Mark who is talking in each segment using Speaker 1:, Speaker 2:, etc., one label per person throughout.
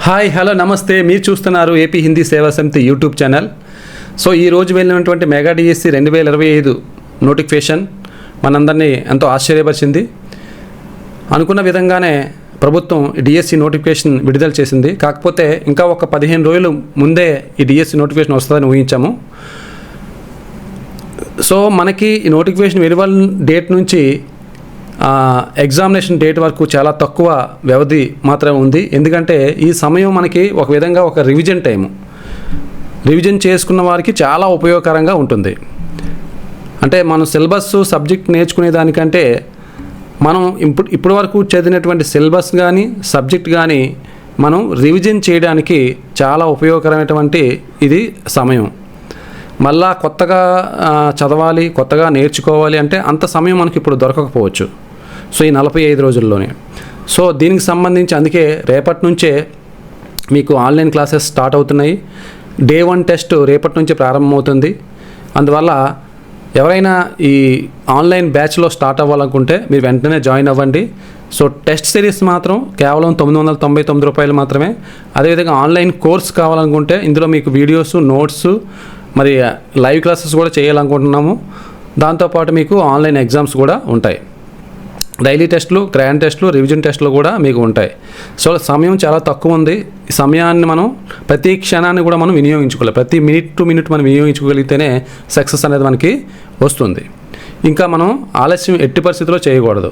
Speaker 1: Hi hello నమస్తే, మీరు చూస్తున్నారు ఏపీ హిందీ సేవా సమితి యూట్యూబ్ ఛానల్. సో ఈరోజు వెళ్ళినటువంటి మెగా డిఎస్సి 2025 నోటిఫికేషన్ మనందరినీ ఎంతో ఆశ్చర్యపరిచింది. అనుకున్న విధంగానే ప్రభుత్వం డిఎస్సి నోటిఫికేషన్ విడుదల చేసింది. కాకపోతే ఇంకా ఒక 15 రోజులు ముందే ఈ డిఎస్సి నోటిఫికేషన్ వస్తుందని ఊహించాము. సో మనకి ఈ నోటిఫికేషన్ వెలువల్ డేట్ నుంచి ఎగ్జామినేషన్ డేట్ వరకు చాలా తక్కువ వ్యవధి మాత్రమే ఉంది. ఎందుకంటే ఈ సమయం మనకి ఒక విధంగా ఒక రివిజన్ టైము. రివిజన్ చేసుకున్న వారికి చాలా ఉపయోగకరంగా ఉంటుంది. అంటే మనం సిలబస్ సబ్జెక్ట్ నేర్చుకునే దానికంటే మనం ఇప్పటి వరకు చదివినటువంటి సిలబస్ కానీ సబ్జెక్ట్ కానీ మనం రివిజన్ చేయడానికి చాలా ఉపయోగకరమైనటువంటి ఇది సమయం. మళ్ళా కొత్తగా చదవాలి, కొత్తగా నేర్చుకోవాలి అంటే అంత సమయం మనకి ఇప్పుడు దొరకకపోవచ్చు. సో ఈ 45 రోజుల్లోనే. సో దీనికి సంబంధించి అందుకే రేపటి నుంచే మీకు ఆన్లైన్ క్లాసెస్ స్టార్ట్ అవుతున్నాయి. డే 1 టెస్ట్ రేపటి నుంచి ప్రారంభమవుతుంది. అందువల్ల ఎవరైనా ఈ ఆన్లైన్ బ్యాచ్లో స్టార్ట్ అవ్వాలనుకుంటే మీరు వెంటనే జాయిన్ అవ్వండి. సో టెస్ట్ సిరీస్ మాత్రం కేవలం 999 రూపాయలు మాత్రమే. అదేవిధంగా ఆన్లైన్ కోర్స్ కావాలనుకుంటే ఇందులో మీకు వీడియోస్, నోట్స్, మరి లైవ్ క్లాసెస్ కూడా చేయాలనుకుంటున్నాము. దాంతోపాటు మీకు ఆన్లైన్ ఎగ్జామ్స్ కూడా ఉంటాయి. డైలీ టెస్టులు, గ్రాండ్ టెస్టులు, రివిజన్ టెస్టులు కూడా మీకు ఉంటాయి. సో సమయం చాలా తక్కువ ఉంది. ఈ సమయాన్ని మనం ప్రతి క్షణాన్ని కూడా మనం వినియోగించుకోవాలి. ప్రతి మినిట్ టు మినిట్ మనం వినియోగించుకోగలిగితేనే సక్సెస్ అనేది మనకి వస్తుంది. ఇంకా మనం ఆలస్యం ఎట్టి పరిస్థితిలో చేయకూడదు.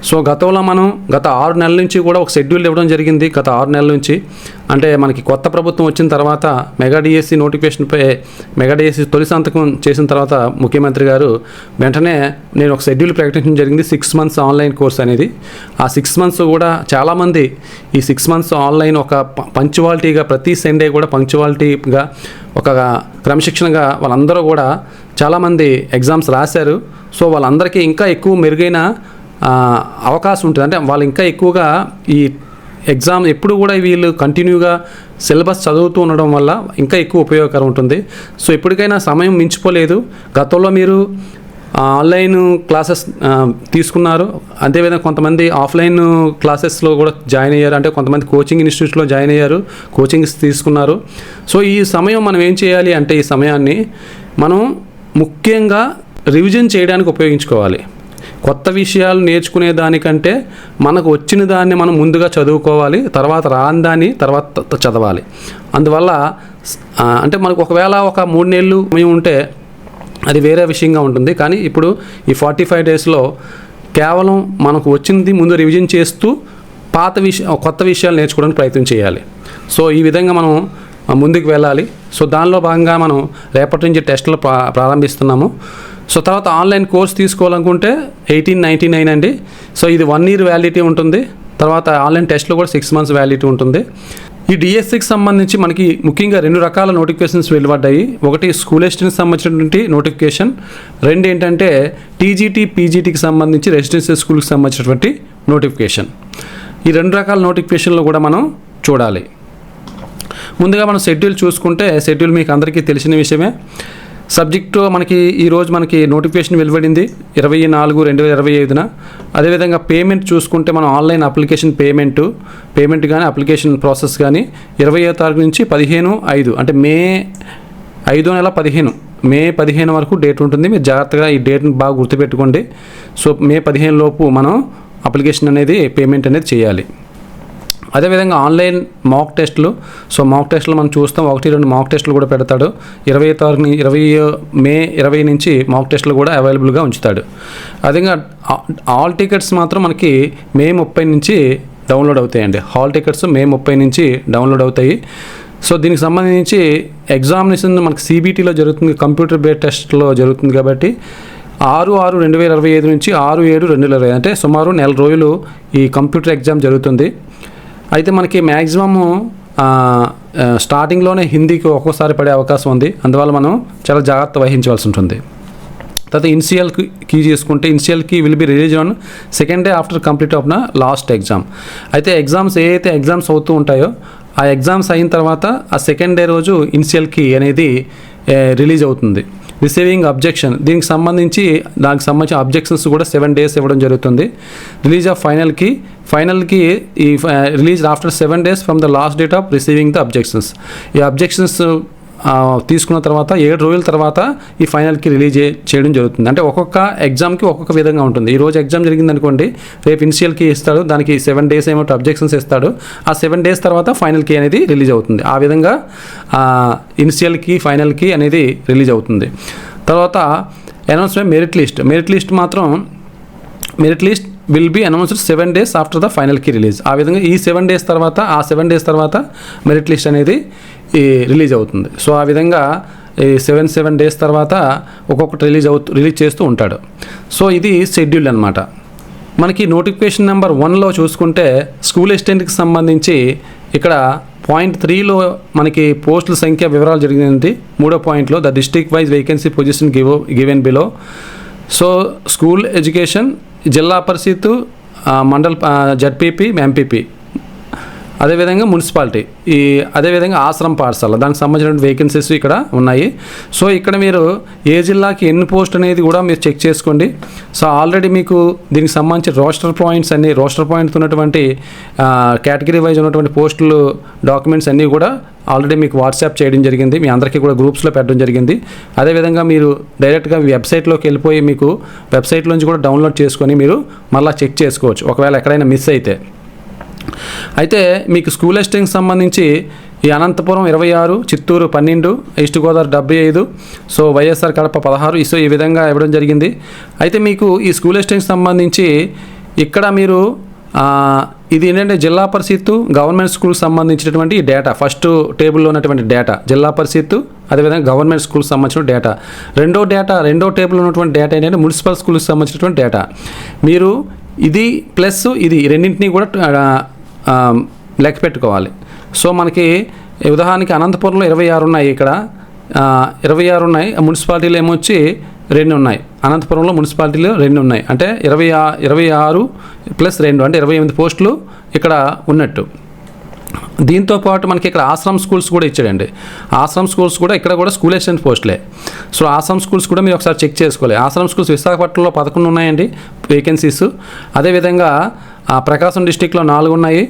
Speaker 1: సో గతంలో మనం గత 6 నెలల నుంచి కూడా ఒక షెడ్యూల్ ఇవ్వడం జరిగింది. గత 6 నెలల నుంచి అంటే మనకి కొత్త ప్రభుత్వం వచ్చిన తర్వాత మెగా డిఎస్సి నోటిఫికేషన్పై మెగా డిఎస్సి తొలి సంతకం చేసిన తర్వాత ముఖ్యమంత్రి గారు వెంటనే నేను ఒక షెడ్యూల్ ప్రకటించడం జరిగింది. 6 మంత్స్ ఆన్లైన్ కోర్స్ అనేది. ఆ 6 మంత్స్ కూడా చాలామంది ఈ 6 మంత్స్ ఆన్లైన్ ఒక పంక్చువాలిటీగా ప్రతి సండే కూడా పంక్చువాలిటీగా ఒక క్రమశిక్షణగా వాళ్ళందరూ కూడా చాలామంది ఎగ్జామ్స్ రాశారు. సో వాళ్ళందరికీ ఇంకా ఎక్కువ మెరుగైన అవకాశం ఉంటుంది. అంటే వాళ్ళు ఇంకా ఎక్కువగా ఈ ఎగ్జామ్ ఎప్పుడు కూడా వీళ్ళు కంటిన్యూగా సిలబస్ చదువుతూ ఉండడం వల్ల ఇంకా ఎక్కువ ఉపయోగకరం ఉంటుంది. సో ఎప్పటికైనా సమయం మించిపోలేదు. గతంలో మీరు ఆన్లైన్ క్లాసెస్ తీసుకున్నారు. అదేవిధంగా కొంతమంది ఆఫ్లైన్ క్లాసెస్లో కూడా జాయిన్ అయ్యారు. అంటే కొంతమంది కోచింగ్ ఇన్స్టిట్యూట్లో జాయిన్ అయ్యారు, కోచింగ్స్ తీసుకున్నారు. సో ఈ సమయం మనం ఏం చేయాలి అంటే ఈ సమయాన్ని మనం ముఖ్యంగా రివిజన్ చేయడానికి ఉపయోగించుకోవాలి. కొత్త విషయాలు నేర్చుకునే దానికంటే మనకు వచ్చిన దాన్ని మనం ముందుగా చదువుకోవాలి, తర్వాత రాని దాన్ని తర్వాత చదవాలి. అందువల్ల అంటే మనకు ఒకవేళ ఒక 3 నెలలు సమయం ఉంటే అది వేరే విషయంగా ఉంటుంది. కానీ ఇప్పుడు ఈ 45 డేస్లో కేవలం మనకు వచ్చింది ముందు రివిజన్ చేస్తూ కొత్త విషయాలు నేర్చుకోవడానికి ప్రయత్నం చేయాలి. సో ఈ విధంగా మనం ముందుకు వెళ్ళాలి. సో దానిలో భాగంగా మనం రేపటి నుంచి టెస్టులు ప్రారంభిస్తున్నాము. సో తర్వాత ఆన్లైన్ కోర్స్ తీసుకోవాలనుకుంటే 1899 అండి. సో ఇది 1 year వ్యాలిడిటీ ఉంటుంది. తర్వాత ఆన్లైన్ టెస్ట్లో కూడా 6 months వ్యాలిడిటీ ఉంటుంది. ఈ డిఎస్సికి సంబంధించి మనకి ముఖ్యంగా 2 రకాల నోటిఫికేషన్స్ వెలువడ్డాయి. ఒకటి స్కూల్ అసిస్టెంట్కి సంబంధించినటువంటి నోటిఫికేషన్, 2 ఏంటంటే టీజీటీ, పీజీటీకి సంబంధించి రెసిడెన్షియల్ స్కూల్కి సంబంధించినటువంటి నోటిఫికేషన్. ఈ 2 రకాల నోటిఫికేషన్లు కూడా మనం చూడాలి. ముందుగా మనం షెడ్యూల్ చూసుకుంటే షెడ్యూల్ మీకు అందరికీ తెలిసిన విషయమే. సబ్జెక్టు మనకి ఈరోజు మనకి నోటిఫికేషన్ వెలువడింది 24/2025. అదేవిధంగా పేమెంట్ చూసుకుంటే మనం ఆన్లైన్ అప్లికేషన్ పేమెంట్ కానీ అప్లికేషన్ ప్రాసెస్ కానీ 20వ తారీఖు నుంచి 15/5 అంటే మే 5వ నెల 15 వరకు డేట్ ఉంటుంది. మీరు జాగ్రత్తగా ఈ డేట్ని బాగా గుర్తుపెట్టుకోండి. సో మే 15 లోపు మనం అప్లికేషన్ అనేది పేమెంట్ అనేది చేయాలి. అదేవిధంగా ఆన్లైన్ మాక్ టెస్టులు. సో మాక్ టెస్టులు మనం చూస్తాం, 1-2 మాక్ టెస్టులు కూడా పెడతాడు. 20 మే నుంచి మాక్ టెస్టులు కూడా అవైలబుల్గా ఉంచుతాడు. అదేవిధంగా హాల్ టికెట్స్ మాత్రం మనకి మే 30 నుంచి డౌన్లోడ్ అవుతాయండి. హాల్ టికెట్స్ మే 30 నుంచి డౌన్లోడ్ అవుతాయి. సో దీనికి సంబంధించి ఎగ్జామినేషన్ మనకి సిబిటీలో జరుగుతుంది, కంప్యూటర్ బేస్డ్ టెస్ట్లో జరుగుతుంది. కాబట్టి 6/6/2025 నుంచి 6/7/2025 అంటే సుమారు 1 నెల రోజులు ఈ కంప్యూటర్ ఎగ్జామ్ జరుగుతుంది. అయితే మనకి మ్యాక్సిమము స్టార్టింగ్లోనే హిందీకి ఒక్కోసారి పడే అవకాశం ఉంది. అందువల్ల మనం చాలా జాగ్రత్త వహించవలసి ఉంటుంది. తర్వాత ఇనిషియల్ కీ చేసుకుంటే initial key will be release on second day after complete of the last exam. అయితే ఏదైతే ఎగ్జామ్స్ అవుతూ ఉంటాయో ఆ ఎగ్జామ్స్ అయిన తర్వాత ఆ సెకండ్ డే రోజు ఇనిషియల్ కీ అనేది రిలీజ్ అవుతుంది. రిసీవింగ్ అబ్జెక్షన్, దానికి సంబంధించి అబ్జెక్షన్స్ కూడా 7 days ఇవ్వడం జరుగుతుంది. రిలీజ్ ఆఫ్ ఫైనల్కి ఈ release after 7 days from the last date of receiving the objections. ఈ అబ్జెక్షన్స్ తీసుకున్న తర్వాత 7 రోజుల తర్వాత ఈ ఫైనల్కి రిలీజ్ చేయడం జరుగుతుంది. అంటే ఒక్కొక్క ఎగ్జామ్కి ఒక్కొక్క విధంగా ఉంటుంది. ఈ రోజు ఎగ్జామ్ జరిగింది అనుకోండి, రేపు ఇనిషియల్కి ఇస్తాడు, దానికి 7 days ఏమో అబ్జెక్షన్స్ ఇస్తాడు. ఆ 7 days తర్వాత ఫైనల్కి అనేది రిలీజ్ అవుతుంది. ఆ విధంగా ఇనిషియల్కి ఫైనల్కి అనేది రిలీజ్ అవుతుంది. తర్వాత announcement merit list will be announced 7 days after the ఫైనల్కి రిలీజ్. ఆ విధంగా ఈ 7 days తర్వాత మెరిట్ లిస్ట్ అనేది రిలీజ్ అవుతుంది. సో ఆ విధంగా ఈ 7 days తర్వాత ఒక్కొక్కటి రిలీజ్ చేస్తూ ఉంటాడు. సో ఇది షెడ్యూల్ అనమాట. మనకి నోటిఫికేషన్ నెంబర్ 1లో చూసుకుంటే స్కూల్ అసిస్టెంట్కి సంబంధించి ఇక్కడ పాయింట్ 3లో మనకి పోస్టుల సంఖ్య వివరాలు జరిగింది. 3వ పాయింట్లో the district wise vacancy position given below. So school education, జిల్లా పరిషత్, మండల్ జడ్పీపీ, ఎంపీపీ, అదేవిధంగా మున్సిపాలిటీ, అదేవిధంగా ఆశ్రమ పాఠశాల, దానికి సంబంధించిన వేకెన్సీస్ ఇక్కడ ఉన్నాయి. సో ఇక్కడ మీరు ఏ జిల్లాకి ఎన్ని పోస్ట్ అనేది కూడా మీరు చెక్ చేసుకోండి. సో ఆల్రెడీ మీకు దీనికి సంబంధించి రోస్టర్ పాయింట్స్ ఉన్నటువంటి కేటగిరీ వైజ్ ఉన్నటువంటి పోస్టులు డాక్యుమెంట్స్ అన్నీ కూడా ఆల్రెడీ మీకు వాట్సాప్ చేయడం జరిగింది. మీ అందరికీ కూడా గ్రూప్స్లో పెట్టడం జరిగింది. అదేవిధంగా మీరు డైరెక్ట్గా వెబ్సైట్లోకి వెళ్ళిపోయి మీకు వెబ్సైట్లోంచి కూడా డౌన్లోడ్ చేసుకొని మీరు మళ్ళీ చెక్ చేసుకోవచ్చు ఒకవేళ ఎక్కడైనా మిస్ అయితే మీకు స్కూల్ అసిస్టెంట్కి సంబంధించి ఈ Anantapuram 26, Chittoor 12, east Godavari 75, so YSR Kadapa 16, so ఈ విధంగా ఇవ్వడం జరిగింది. అయితే మీకు ఈ స్కూల్ అసిస్టెంట్కి సంబంధించి ఇక్కడ మీరు ఇది ఏంటంటే జిల్లా పరిషత్, గవర్నమెంట్ స్కూల్కి సంబంధించినటువంటి డేటా, ఫస్ట్ టేబుల్లో ఉన్నటువంటి డేటా జిల్లా పరిషత్, అదేవిధంగా గవర్నమెంట్ స్కూల్కి సంబంధించిన డేటా. రెండో టేబుల్లో ఉన్నటువంటి డేటా ఏంటంటే మున్సిపల్ స్కూల్కి సంబంధించినటువంటి డేటా. మీరు ఇది ప్లస్ ఇది రెండింటినీ కూడా లెక్క పెట్టుకోవాలి. సో మనకి ఉదాహరణకి అనంతపురంలో 26 ఉన్నాయి, ఇక్కడ 26 ఉన్నాయి. మున్సిపాలిటీలు ఏమొచ్చి 2 ఉన్నాయి. అనంతపురంలో మున్సిపాలిటీలు 2 ఉన్నాయి. అంటే 26 + 2 అంటే 28 పోస్టులు ఇక్కడ ఉన్నట్టు. దీంతో పాటు మనకి ఇక్కడ ఆశ్రమ్ స్కూల్స్ కూడా ఇచ్చాడండి. ఆశ్రమ్ స్కూల్స్ కూడా ఇక్కడ కూడా స్కూల్ అసిస్టెంట్ పోస్టులే. సో ఆశ్రమ్ స్కూల్స్ కూడా మీరు ఒకసారి చెక్ చేసుకోవాలి. ఆశ్రమ్ స్కూల్స్ విశాఖపట్నంలో 11 ఉన్నాయండి వేకెన్సీస్. అదేవిధంగా ప్రకాశం డిస్టిక్లో 4 ఉన్నాయి,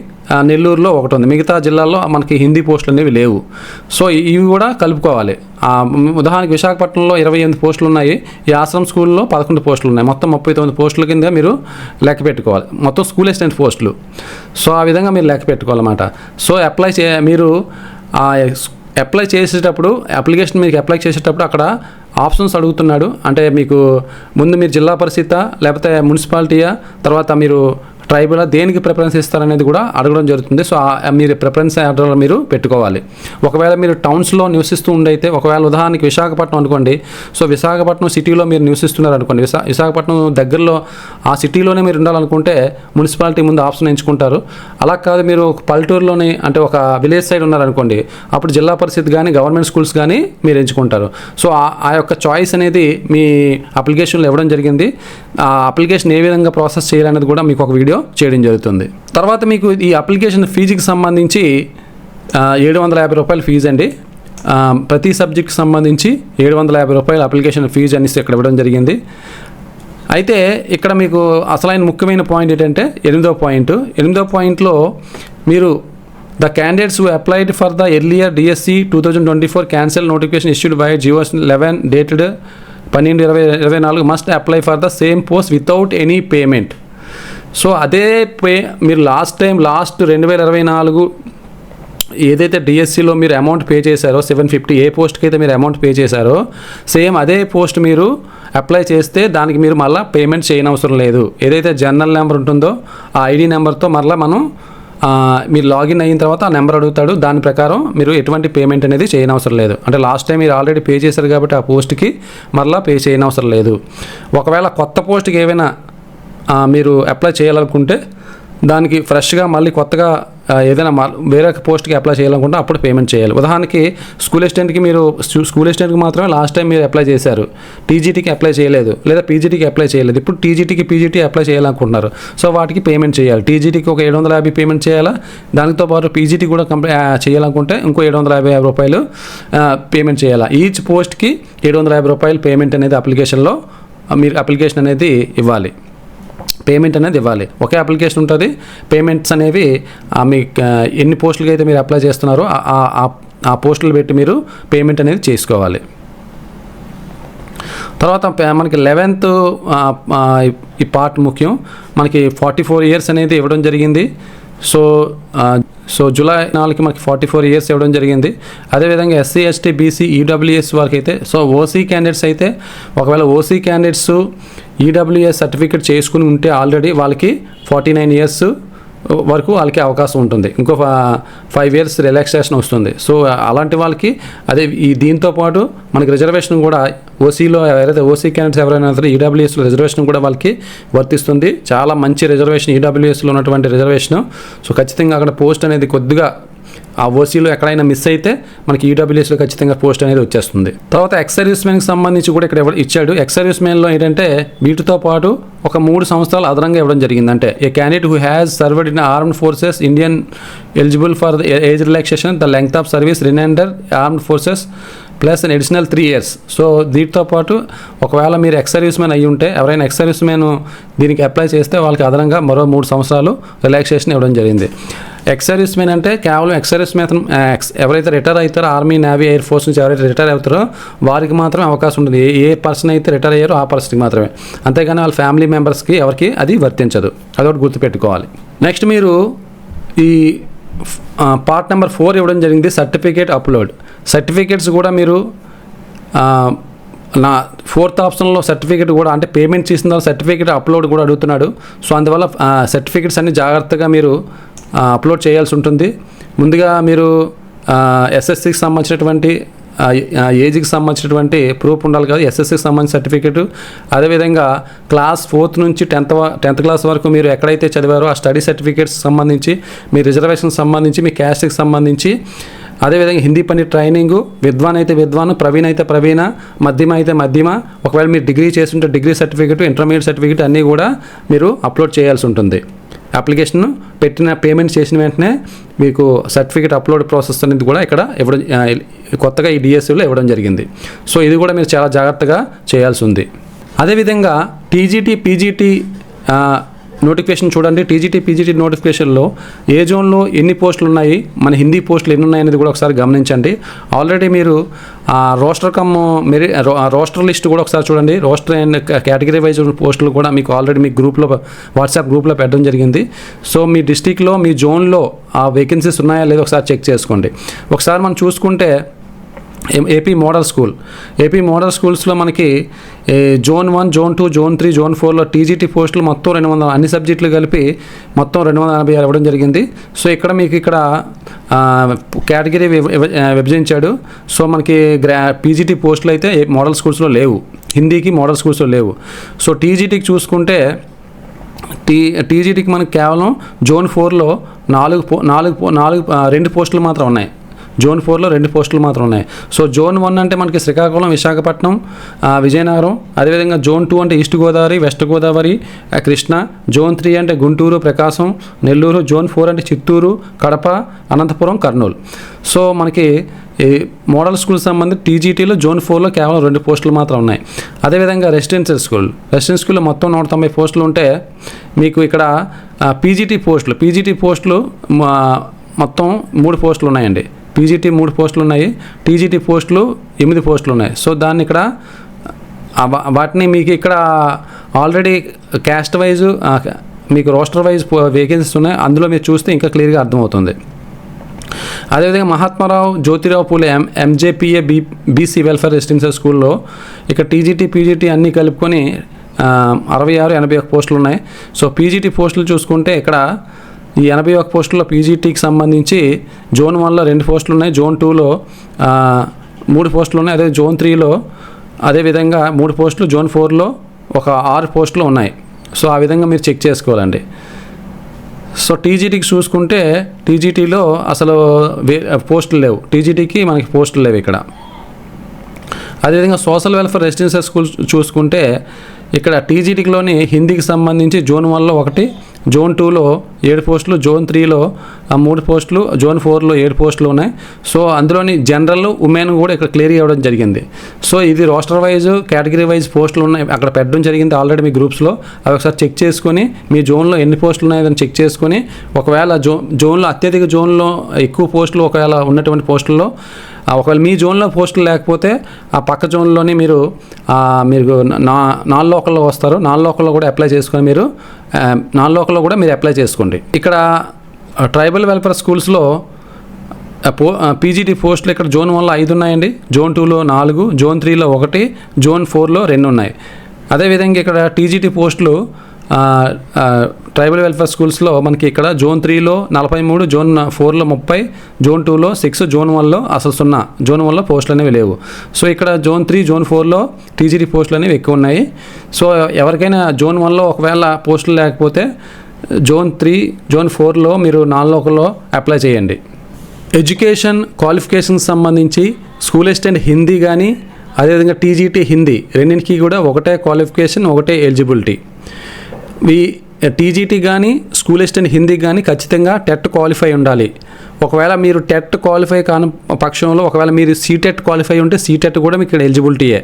Speaker 1: నెల్లూరులో 1 ఉంది. మిగతా జిల్లాల్లో మనకి హిందీ పోస్టులు అనేవి లేవు. సో ఇవి కూడా కలుపుకోవాలి. ఉదాహరణకి విశాఖపట్నంలో 28 పోస్టులు ఉన్నాయి, ఈ ఆశ్రమ్ స్కూల్లో 11 పోస్టులు ఉన్నాయి. మొత్తం 39 పోస్టుల కింద మీరు లెక్క పెట్టుకోవాలి, మొత్తం స్కూల్ అసిస్టెంట్ పోస్టులు. సో ఆ విధంగా మీరు లెక్క పెట్టుకోవాలన్నమాట. సో మీరు అప్లై చేసేటప్పుడు అప్లై చేసేటప్పుడు అక్కడ ఆప్షన్స్ అడుగుతున్నాడు. అంటే మీకు ముందు మీరు జిల్లా పరిషత్ లేకపోతే మున్సిపాలిటీయా, తర్వాత మీరు ట్రైబల్ దేనికి ప్రిఫరెన్స్ ఇస్తారనేది కూడా అడగడం జరుగుతుంది. సో మీరు ప్రిఫరెన్స్ ఆర్డర్ మీరు పెట్టుకోవాలి. ఒకవేళ మీరు టౌన్స్లో నివసిస్తూ ఉండైతే, ఒకవేళ ఉదాహరణకి విశాఖపట్నం అనుకోండి, సో విశాఖపట్నం సిటీలో మీరు నివసిస్తున్నారు అనుకోండి, విశాఖపట్నం దగ్గరలో ఆ సిటీలోనే మీరు ఉండాలనుకుంటే మున్సిపాలిటీ ముందు ఆప్షన్ ఎంచుకుంటారు. అలా కాదు మీరు ఒక పల్లెటూరులోని అంటే ఒక విలేజ్ సైడ్ ఉన్నారనుకోండి, అప్పుడు జిల్లా పరిషత్ కానీ గవర్నమెంట్ స్కూల్స్ కానీ మీరు ఎంచుకుంటారు. సో ఆ యొక్క చాయిస్ అనేది మీ అప్లికేషన్లో ఇవ్వడం జరిగింది. ఆ అప్లికేషన్ ఏ విధంగా ప్రాసెస్ చేయాలనేది కూడా మీకు ఒక వీడియో చేయడం జరుగుతుంది. తర్వాత మీకు ఈ అప్లికేషన్ ఫీజుకి సంబంధించి 750 రూపాయల ఫీజు అండి. ప్రతి సబ్జెక్ట్కి సంబంధించి 750 రూపాయల అప్లికేషన్ ఫీజు అనేసి ఇక్కడ ఇవ్వడం జరిగింది. అయితే ఇక్కడ మీకు అసలైన ముఖ్యమైన పాయింట్ ఏంటంటే 8వ పాయింట్లో మీరు the candidates who applied for the earlier DSC 2024 cancel notification issued by GO 11 dated 12/2024 must apply for the same post without any payment. So అదే మీరు లాస్ట్ 2024 ఏదైతే డిఎస్సిలో మీరు అమౌంట్ పే చేశారో 750, ఏ పోస్ట్కి అయితే మీరు అమౌంట్ పే చేశారో సేమ్ అదే పోస్ట్ మీరు అప్లై చేస్తే దానికి మీరు మళ్ళీ పేమెంట్ చేయనవసరం లేదు. ఏదైతే జనరల్ నెంబర్ ఉంటుందో ఆ ఐడి నెంబర్తో మళ్ళీ మీరు లాగిన్ అయిన తర్వాత ఆ నెంబర్ అడుగుతాడు. దాని ప్రకారం మీరు ఎటువంటి పేమెంట్ అనేది చేయనవసరం లేదు. అంటే లాస్ట్ టైం మీరు ఆల్రెడీ పే చేశారు కాబట్టి ఆ పోస్ట్కి మళ్ళీ పే చేయనవసరం లేదు. ఒకవేళ కొత్త పోస్ట్కి ఏమైనా మీరు అప్లై చేయాలనుకుంటే దానికి ఫ్రెష్గా మళ్ళీ కొత్తగా ఏదైనా వేరే పోస్ట్కి అప్లై చేయాలనుకుంటే అప్పుడు పేమెంట్ చేయాలి. ఉదాహరణకి స్కూల్ అసిస్టెంట్కి మీరు స్కూల్ అసిస్టెంట్కి మాత్రమే లాస్ట్ టైం మీరు అప్లై చేశారు, టీజీటీకి అప్లై చేయలేదు లేదా పీజీటీకి అప్లై చేయలేదు. ఇప్పుడు టీజీటీకి పీజీటీ అప్లై చేయాలనుకుంటున్నారు. సో వాటికి పేమెంట్ చేయాలి. టీజీటీకి ఒక 750 పేమెంట్ చేయాలా, దానితో పాటు పీజీటీ కూడా చేయాలనుకుంటే ఇంకో 750 రూపాయలు పేమెంట్ చేయాలా. ఈచ్ పోస్ట్కి 750 రూపాయలు పేమెంట్ అనేది అప్లికేషన్లో మీరు అప్లికేషన్ అనేది ఇవ్వాలి, పేమెంట్ అనేది ఇవ్వాలి. ఒకే అప్లికేషన్ ఉంటుంది. పేమెంట్స్ అనేవి మీ ఎన్ని పోస్టులకి అయితే మీరు అప్లై చేస్తున్నారో ఆ పోస్టులు పెట్టి మీరు పేమెంట్ అనేది చేసుకోవాలి. తర్వాత మనకి 11th ఈ పార్ట్ ముఖ్యం. మనకి 44 ఇయర్స్ అనేది ఇవ్వడం జరిగింది. సో జూలై 4కి మనకి 44 ఇయర్స్ ఇవ్వడం జరిగింది. అదేవిధంగా ఎస్సీ ఎస్టీ బీసీ ఈడబ్ల్యూఎస్ వారికి అయితే, సో ఓసీ క్యాండిడేట్స్ అయితే ఒకవేళ ఓసీ క్యాండిడేట్స్ ఈడబ్ల్యూఎస్ సర్టిఫికేట్ చేసుకుని ఉంటే ఆల్రెడీ వాళ్ళకి 49 ఇయర్స్ వరకు వాళ్ళకి అవకాశం ఉంటుంది. ఇంకో 5 ఇయర్స్ రిలాక్సేషన్ వస్తుంది. సో అలాంటి వాళ్ళకి అదే దీంతో పాటు మనకి రిజర్వేషన్ కూడా ఓసీలో ఎవరైతే ఓసీ క్యాండిడేట్స్ ఎవరైనా ఈడబ్ల్యూఎస్లో రిజర్వేషన్ కూడా వాళ్ళకి వర్తిస్తుంది. చాలా మంచి రిజర్వేషన్ ఈడబ్ల్యూఎస్లో ఉన్నటువంటి రిజర్వేషన్. సో ఖచ్చితంగా అక్కడ పోస్ట్ అనేది కొద్దిగా ఆ ఓసీలో ఎక్కడైనా మిస్ అయితే మనకి ఈడబ్ల్యూఎస్లో ఖచ్చితంగా పోస్ట్ అనేది వచ్చేస్తుంది. తర్వాత ఎక్స్ సర్వీస్ మ్యాన్కి సంబంధించి కూడా ఇక్కడ ఇచ్చాడు. ఎక్స్ సర్వీస్ మ్యాన్లో ఏంటంటే వీటితో పాటు ఒక 3 సంవత్సరాలు అదనంగా ఇవ్వడం జరిగింది. అంటే a candidate who has served in armed forces Indian eligible for age relaxation the length of service reminder armed forces plus an additional 3 years. So దీంతో పాటు ఒకవేళ మీరు ఎక్స్ సర్వీస్ మ్యాన్ అయ్యి ఉంటే ఎవరైనా ఎక్స్ సర్వీస్ మ్యాన్ దీనికి apply చేస్తే వాళ్ళకి అదనంగా మరో 3 సంవత్సరాలు రిలాక్సేషన్ ఇవ్వడం జరిగింది. ఎక్స్ సర్వీస్ మ్యాన్ అంటే కేవలం ఎక్స్ సర్వీస్ మ్యాన్ ఎవరైతే రిటైర్ అవుతారో ఆర్మీ నేవీ ఎయిర్ ఫోర్స్ నుంచి ఎవరైతే రిటైర్ అవుతారో వారికి మాత్రమే అవకాశం ఉంటుంది. ఏ పర్సన్ అయితే రిటైర్ అయ్యారో ఆ పర్సన్కి మాత్రమే, అంతేగాని వాళ్ళ ఫ్యామిలీ మెంబర్స్కి ఎవరికి అది వర్తించదు. అదొకటి గుర్తుపెట్టుకోవాలి. నెక్స్ట్ మీరు ఈ పార్ట్ నెంబర్ 4 ఇవ్వడం జరిగింది, సర్టిఫికేట్ అప్లోడ్. సర్టిఫికేట్స్ కూడా మీరు నా 4th ఆప్షన్లో సర్టిఫికేట్ కూడా అంటే పేమెంట్ చేసిన తర్వాత సర్టిఫికేట్ అప్లోడ్ కూడా అడుగుతున్నాడు. సో అందువల్ల సర్టిఫికేట్స్ అన్ని జాగ్రత్తగా మీరు అప్లోడ్ చేయాల్సి ఉంటుంది. ముందుగా మీరు ఎస్ఎస్సికి సంబంధించినటువంటి ఏజ్కి సంబంధించినటువంటి ప్రూఫ్ ఉండాలి కదా, ఎస్ఎస్సికి సంబంధించిన సర్టిఫికేటు. అదేవిధంగా క్లాస్ 4th నుంచి 10th క్లాస్ వరకు మీరు ఎక్కడైతే చదివారో ఆ స్టడీ సర్టిఫికేట్స్ సంబంధించి, మీ రిజర్వేషన్ సంబంధించి, మీ క్యాస్ట్కి సంబంధించి, అదేవిధంగా హిందీ పని ట్రైనింగు, విద్వాన్ అయితే విద్వాన్, ప్రవీణ్ అయితే ప్రవీణ, మధ్యమ అయితే మధ్యమ, ఒకవేళ మీరు డిగ్రీ చేస్తుంటే డిగ్రీ సర్టిఫికేట్, ఇంటర్మీడియట్ సర్టిఫికేట్ అన్నీ కూడా మీరు అప్లోడ్ చేయాల్సి ఉంటుంది. అప్లికేషన్ పెట్టిన పేమెంట్ చేసిన వెంటనే మీకు సర్టిఫికేట్ అప్లోడ్ ప్రాసెస్ అనేది కూడా ఇక్కడ ఇవ్వడం కొత్తగా ఈ డిఎస్సిలో ఇవ్వడం జరిగింది. సో ఇది కూడా మీరు చాలా జాగ్రత్తగా చేయాల్సి ఉంది. అదేవిధంగా టీజీటీ పీజీటీ నోటిఫికేషన్ చూడండి. టీజీటీ పీజీటీ నోటిఫికేషన్లో ఏ జోన్లో ఎన్ని పోస్టులు ఉన్నాయి, మన హిందీ పోస్టులు ఎన్ని ఉన్నాయి అనేది కూడా ఒకసారి గమనించండి. ఆల్రెడీ మీరు రోస్టర్ రోస్టర్ లిస్ట్ కూడా ఒకసారి చూడండి. రోస్టర్ అండ్ కేటగిరీ వైజ్ పోస్టులు కూడా మీకు ఆల్రెడీ మీ గ్రూప్లో వాట్సాప్ గ్రూప్లో పెట్టడం జరిగింది. సో మీ డిస్టిక్లో మీ జోన్లో ఆ వేకెన్సీస్ ఉన్నాయా లేదో ఒకసారి చెక్ చేసుకోండి. ఒకసారి మనం చూసుకుంటే ఏపీ మోడల్ స్కూల్స్లో మనకి జోన్ 1, జోన్ 2, జోన్ 3, జోన్ 4లో టీజీటీ పోస్టులు మొత్తం 200 అన్ని సబ్జెక్టులు కలిపి మొత్తం 286 ఇవ్వడం జరిగింది. సో ఇక్కడ మీకు ఇక్కడ కేటగిరీ విభజించాడు. సో మనకి పీజీటీ పోస్టులు అయితే మోడల్ స్కూల్స్లో లేవు, హిందీకి మోడల్ స్కూల్స్లో లేవు. సో టీజీటీకి చూసుకుంటే టీజీటీకి మనకి కేవలం జోన్ 4లో 2 పోస్టులు మాత్రం ఉన్నాయి. జోన్ 4లో 2 పోస్టులు మాత్రం ఉన్నాయి. సో జోన్ 1 అంటే మనకి శ్రీకాకుళం, విశాఖపట్నం, విజయనగరం. అదేవిధంగా జోన్ 2 అంటే east Godavari, west Godavari, Krishna. Zone 3 అంటే గుంటూరు, ప్రకాశం, నెల్లూరు. జోన్ 4 అంటే చిత్తూరు, కడప, అనంతపురం, కర్నూలు. సో మనకి ఈ మోడల్ స్కూల్ సంబంధించి టీజీటీలో జోన్ 4లో కేవలం 2 పోస్టులు మాత్రం ఉన్నాయి. అదేవిధంగా రెసిడెన్షియల్ స్కూల్లో మొత్తం 190 పోస్టులు ఉంటే మీకు ఇక్కడ పీజీటీ పోస్టులు మొత్తం 3 పోస్టులు ఉన్నాయండి. పీజీటీ 3 పోస్టులు ఉన్నాయి, టీజీటీ పోస్టులు 8 పోస్టులు ఉన్నాయి. సో దాన్ని ఇక్కడ వాటిని మీకు ఇక్కడ ఆల్రెడీ క్యాస్ట్ వైజ్ మీకు రోస్టర్ వైజ్ వేకెన్సీస్ ఉన్నాయి. అందులో మీరు చూస్తే ఇంకా క్లియర్గా అర్థమవుతుంది. అదేవిధంగా మహాత్మారావు Jyotirao Phule ఎంజేపీఏ BC welfare residential స్కూల్లో ఇక్కడ టీజీటీ పీజీటీ అన్నీ కలుపుకొని 66-81 పోస్టులు ఉన్నాయి. సో పీజీటీ పోస్టులు చూసుకుంటే ఇక్కడ ఈ 81 పోస్టుల్లో పీజీటీకి సంబంధించి జోన్ 1లో 2 పోస్టులు ఉన్నాయి, జోన్ 2లో 3 పోస్టులు ఉన్నాయి, అదే జోన్ 3లో అదేవిధంగా 3 పోస్టులు, జోన్ 4లో ఒక 6 పోస్టులు ఉన్నాయి. సో ఆ విధంగా మీరు చెక్ చేసుకోవాలండి. సో టీజీటీకి చూసుకుంటే టీజీటీలో అసలు పోస్టులు లేవు, టీజీటీకి మనకి పోస్టులు లేవు ఇక్కడ. అదేవిధంగా సోషల్ వెల్ఫేర్ రెసిడెన్షియల్ స్కూల్ చూసుకుంటే ఇక్కడ టీజీటీలోని హిందీకి సంబంధించి జోన్ 1లో 1, జోన్ 2లో 7 పోస్టులు, జోన్ 3లో 3 పోస్టులు, జోన్ 4లో 7 పోస్టులు ఉన్నాయి. సో అందులోని జనరల్, ఉమెన్ కూడా ఇక్కడ క్లియర్ అవ్వడం జరిగింది. సో ఇది రోస్టర్ వైజ్, కేటగిరీ వైజ్ పోస్టులు ఉన్నాయి అక్కడ పెట్టడం జరిగింది ఆల్రెడీ మీ గ్రూప్స్లో. అవి ఒకసారి చెక్ చేసుకొని మీ జోన్లో ఎన్ని పోస్టులు ఉన్నాయని చెక్ చేసుకొని, ఒకవేళ జోన్లో అత్యధిక జోన్లో ఎక్కువ పోస్టులు ఒకవేళ ఉన్నటువంటి పోస్టుల్లో ఒకవేళ మీ జోన్లో పోస్టులు లేకపోతే ఆ పక్క జోన్లోని మీరు నాన్ లోకల్లో వస్తారు, నాన్ లోకల్లో కూడా అప్లై చేసుకొని మీరు నాన్ లోకల్లో కూడా మీరు అప్లై చేసుకోండి. ఇక్కడ ట్రైబల్ వెల్ఫేర్ స్కూల్స్లో పీజీటీ పోస్టులు ఇక్కడ జోన్ 1లో 5 ఉన్నాయండి, జోన్ 2లో 4, జోన్ 3లో 1, జోన్ 4లో 2 ఉన్నాయి. అదేవిధంగా ఇక్కడ టీజీటీ పోస్టులు ట్రైబల్ వెల్ఫేర్ స్కూల్స్లో మనకి ఇక్కడ జోన్ 3లో 43, జోన్ 4లో 30, జోన్ 2లో 6, జోన్ 1లో అసలు 0, జోన్ 1లో పోస్టులు అనేవి లేవు. సో ఇక్కడ జోన్ 3, జోన్ 4లో టీజీటీ పోస్టులు అనేవి ఎక్కువ ఉన్నాయి. సో ఎవరికైనా జోన్ 1లో ఒకవేళ పోస్టులు లేకపోతే జోన్ 3, జోన్ 4లో మీరు నాన్ లోకల్లో అప్లై చేయండి. ఎడ్యుకేషన్ క్వాలిఫికేషన్కి సంబంధించి స్కూల్ అసిస్టెంట్ హిందీ కానీ అదేవిధంగా టీజీటీ హిందీ రెండింటికి కూడా ఒకటే క్వాలిఫికేషన్, ఒకటే ఎలిజిబిలిటీ. ఈ టీజీటీ కానీ స్కూల్ అసిస్టెంట్ హిందీ కానీ ఖచ్చితంగా టెట్ క్వాలిఫై ఉండాలి. ఒకవేళ మీరు టెట్ క్వాలిఫై కాని పక్షంలో ఒకవేళ మీరు సీటెట్ క్వాలిఫై ఉంటే సీటెట్ కూడా మీకు ఇక్కడ ఎలిజిబిలిటీయే.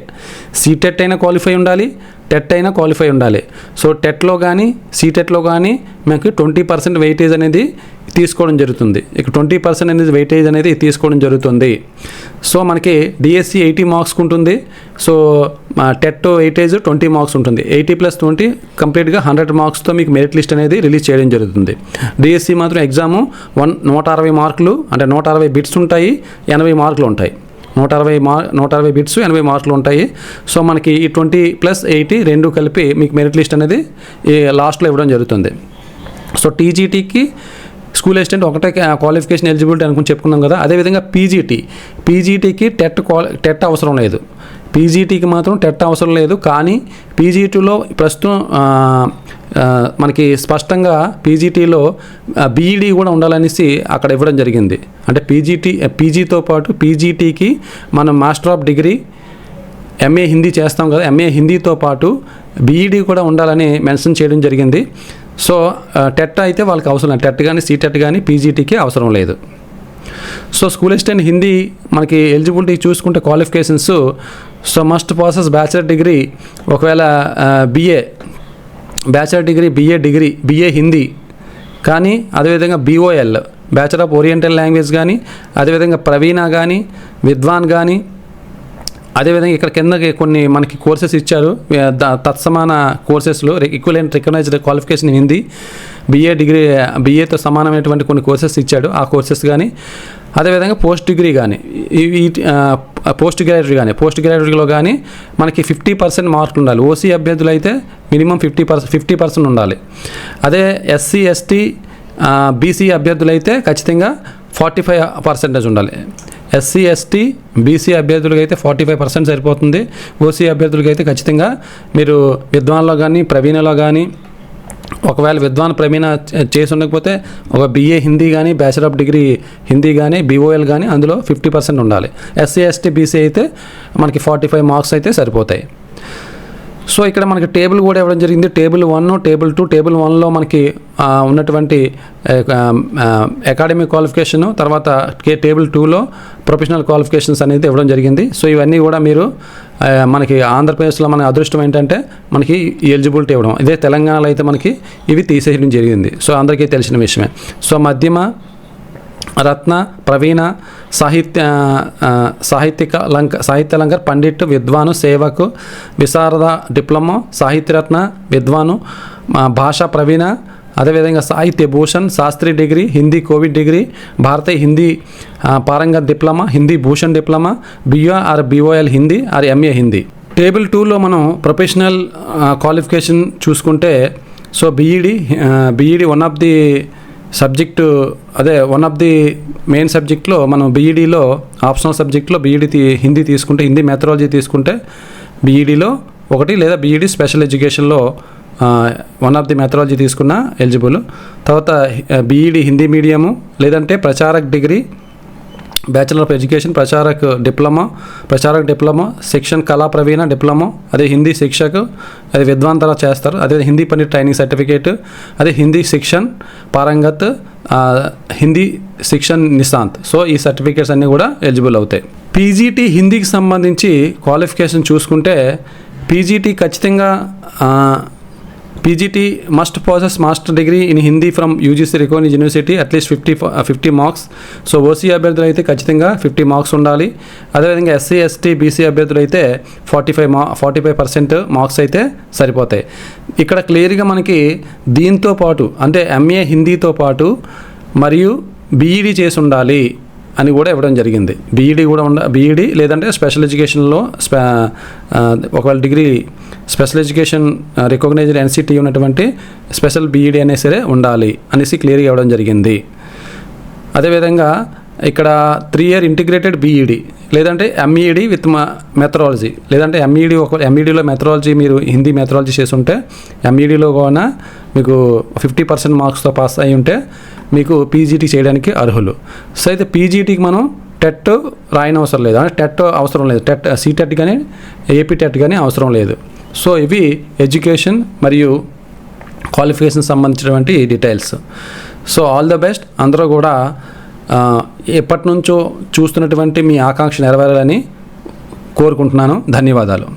Speaker 1: సీటెట్ అయినా క్వాలిఫై ఉండాలి, టెట్ అయినా క్వాలిఫై ఉండాలి. సో టెట్లో కానీ సీటెట్లో కానీ మనకి 20% వెయిటేజ్ అనేది తీసుకోవడం జరుగుతుంది. ఇక 20% అనేది వెయిటేజ్ అనేది తీసుకోవడం జరుగుతుంది. సో మనకి డిఎస్సి 80 మార్క్స్కి ఉంటుంది. సో టెట్ వెయిటేజ్ 20 మార్క్స్ ఉంటుంది. 80 + 20 కంప్లీట్గా 100 మార్క్స్తో మీకు మెరిట్ లిస్ట్ అనేది రిలీజ్ చేయడం జరుగుతుంది. డిఎస్సి మాత్రం ఎగ్జాము 160 మార్కులు అంటే 160 బిట్స్ ఉంటాయి, 80 మార్కులు ఉంటాయి. 160 బిట్స్ 80 మార్కులు ఉంటాయి. సో మనకి ఈ 20 + 80 రెండు కలిపి మీకు మెరిట్ లిస్ట్ అనేది ఈ లాస్ట్లో ఇవ్వడం జరుగుతుంది. సో టీజీటీకి స్కూల్ అసిస్టెంట్ ఒకటే క్వాలిఫికేషన్ ఎలిజిబిలిటీ అనుకుని చెప్పుకున్నాం కదా. అదేవిధంగా పీజీటీకి టెట్ అవసరం లేదు. పీజీటీకి మాత్రం టెట్ అవసరం లేదు. కానీ పీజీటీలో ప్రస్తుతం మనకి స్పష్టంగా పీజీటీలో బీఈడీ కూడా ఉండాలనేసి అక్కడ ఇవ్వడం జరిగింది. అంటే పీజీతో పాటు పీజీటీకి మనం master of degree MA Hindi చేస్తాం కదా, ఎంఏ హిందీతో పాటు బీఈడీ కూడా ఉండాలని మెన్షన్ చేయడం జరిగింది. సో టెట్ అయితే వాళ్ళకి అవసరం లేదు. టెట్ కానీ సీటెట్ కానీ పీజీటీకి అవసరం లేదు. సో స్కూల్ అసిస్టెంట్ హిందీ మనకి ఎలిజిబిలిటీ చూసుకుంటే qualifications so must process bachelor degree, ఒకవేళ బ్యాచిలర్ డిగ్రీ, బిఏ హిందీ కానీ అదేవిధంగా BOL bachelor of oriental language కానీ అదేవిధంగా ప్రవీణ కానీ విద్వాన్ కానీ అదేవిధంగా ఇక్కడ కిందకి కొన్ని మనకి కోర్సెస్ ఇచ్చారు తత్సమాన కోర్సెస్లో ఈక్వలెంట్ రికగ్నైజ్డ్ క్వాలిఫికేషన్ హిందీ బిఏతో సమానమైనటువంటి కొన్ని కోర్సెస్ ఇచ్చాడు. ఆ కోర్సెస్ కానీ అదేవిధంగా పోస్ట్ డిగ్రీ కానీ పోస్ట్ గ్రాడ్యుయేట్లో కానీ మనకి 50% మార్కులు ఉండాలి. ఓసీ అభ్యర్థులు అయితే మినిమం 50% ఉండాలి. అదే SC ST BC అభ్యర్థులు అయితే ఖచ్చితంగా 45% ఉండాలి. SC ST BC అభ్యర్థులకి అయితే 45% సరిపోతుంది. ఓసీ అభ్యర్థులకి అయితే ఖచ్చితంగా మీరు విద్వాన్లో కానీ ప్రవీణలో కానీ ఒకవేళ విద్వాన్ ప్రవీణ చేసి ఉండకపోతే ఒక BA హిందీ కానీ బ్యాచిలర్ ఆఫ్ డిగ్రీ హిందీ కానీ BOL కానీ అందులో 50% ఉండాలి. SC ST BC అయితే మనకి 45 మార్క్స్ అయితే సరిపోతాయి. సో ఇక్కడ మనకి టేబుల్ కూడా ఇవ్వడం జరిగింది. Table 1, table 2. టేబుల్ 1లో మనకి ఉన్నటువంటి అకాడమిక్ క్వాలిఫికేషను, తర్వాత టేబుల్ 2లో ప్రొఫెషనల్ క్వాలిఫికేషన్స్ అనేది ఇవ్వడం జరిగింది. సో ఇవన్నీ కూడా మీరు మనకి ఆంధ్రప్రదేశ్లో మన అదృష్టం ఏంటంటే మనకి ఎలిజిబిలిటీ ఇవ్వడం. ఇదే తెలంగాణలో అయితే మనకి ఇవి తీసేయడం జరిగింది. సో అందరికీ తెలిసిన విషయమే. సో మధ్యమ, రత్న, ప్రవీణ, సాహిత్యలంకర్, పండిట్, విద్వాను, సేవకు, విశారద, డిప్లొమా, సాహిత్యరత్న, విద్వాను, భాషా ప్రవీణ, అదేవిధంగా Sahitya Bhushan, Shastri degree, Hindi Kovid degree, Bharatiya Hindi Parangat diploma, Hindi Bhushan diploma, BA or BOL Hindi or MA Hindi. Table 2లో మనం ప్రొఫెషనల్ క్వాలిఫికేషన్ చూసుకుంటే so BEd one of the subject, one of the main సబ్జెక్ట్లో మనం బీఈడీలో ఆప్షనల్ సబ్జెక్ట్లో హిందీ తీసుకుంటే, హిందీ మెథడాలజీ తీసుకుంటే బీఈడీలో 1 లేదా బీఈడీ స్పెషల్ ఎడ్యుకేషన్లో వన్ ఆఫ్ ది మెథడాలజీ తీసుకున్న ఎలిజిబుల్. తర్వాత బీఈడి హిందీ మీడియము, లేదంటే Pracharak degree, bachelor of education, Pracharak diploma, Shikshan Kala Praveena diploma, అదే హిందీ శిక్షక్, అదే విద్వాంతర చేస్తారు, అదే హిందీ పండిట్ ట్రైనింగ్ సర్టిఫికేట్, అదే హిందీ శిక్షణ్ పారంగత్, హిందీ శిక్షణ్ నిశాంత్. సో ఈ సర్టిఫికేట్స్ అన్నీ కూడా ఎలిజిబుల్ అవుతాయి. పీజీటీ హిందీకి సంబంధించి క్వాలిఫికేషన్ చూసుకుంటే పీజీటీ ఖచ్చితంగా PGT must process master degree in Hindi from UGC recognised university at least 50 marks. So OC అభ్యర్థులు అయితే ఖచ్చితంగా 50 మార్క్స్ ఉండాలి. అదేవిధంగా ఎస్సీ ఎస్టీ బీసీ అభ్యర్థులు అయితే 45% మార్క్స్ అయితే సరిపోతాయి. ఇక్కడ క్లియర్గా మనకి దీంతో పాటు అంటే ఎంఏ హిందీతో పాటు మరియు బీఈడీ చేసి ఉండాలి అని కూడా ఇవ్వడం జరిగింది. బీఈడీ లేదంటే స్పెషల్ ఎడ్యుకేషన్లో ఒకవేళ degree special education recognised NCT ఉన్నటువంటి స్పెషల్ బీఈడీ అనే సరే ఉండాలి అనేసి క్లియర్గా ఇవ్వడం జరిగింది. అదేవిధంగా ఇక్కడ 3 year ఇంటిగ్రేటెడ్ బీఈడీ లేదంటే ఎంఈడి విత్ మెథడాలజీ, లేదంటే ఎంఈడీలో మెథడాలజీ మీరు హిందీ మెథడాలజీ చేసి ఉంటే ఎంఈడీలో కూడా మీకు 50% మార్క్స్తో పాస్ అయి ఉంటే మీకు పీజీటీ చేయడానికి అర్హులు. సో అయితే పీజీటీకి మనం టెట్ రాయని అవసరం లేదు, అంటే టెట్ అవసరం లేదు, సీటెట్ కానీ ఏపీ టెట్ కానీ అవసరం లేదు. సో ఇవి ఎడ్యుకేషన్ మరియు క్వాలిఫికేషన్ సంబంధించినటువంటి details. So all the best. అందరూ కూడా ఎప్పటి నుంచో చూస్తున్నటువంటి మీ ఆకాంక్ష నెరవేరాలని కోరుకుంటున్నాను. ధన్యవాదాలు.